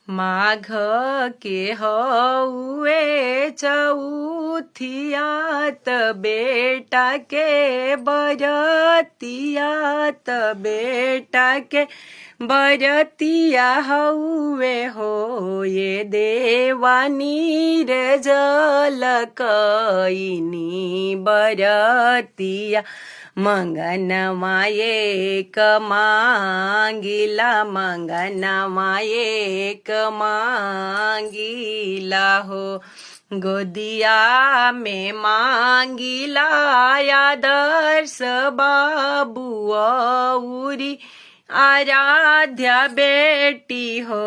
माघ के हउए चौथियात बेटा के बरतियात बेटा के बरतिया हउए हो ये देवानी रे जल कईनी बरतिया मंगनमा एक मांगिला मंगनमा एक मांगिला हो गोदिया में मांगिला आदर्श बाबू औरी आराध्या बेटी हो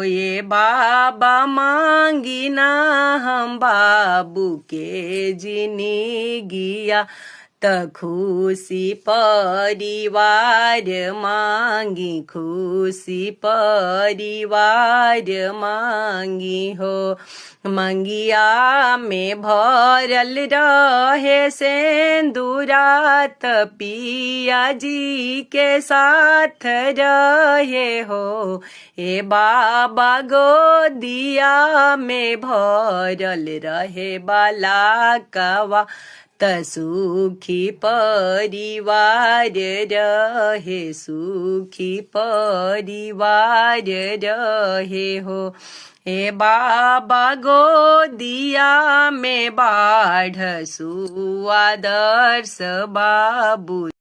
ये बाबा मांगिना हम बाबू के जिंदगिया त खुशी परिवार मांगी खुशी परिवार मांगी हो मंगिया में भरल रहे सेंदूरात पिया जी के साथ रहे हो ए बाबा गोदिया में भरल रहे बाला कवा त सुखी परिवार रहे सुखी परिवार रहे हो हे बाबा गोदिया में बाढ़ सुआदर्श बाबू।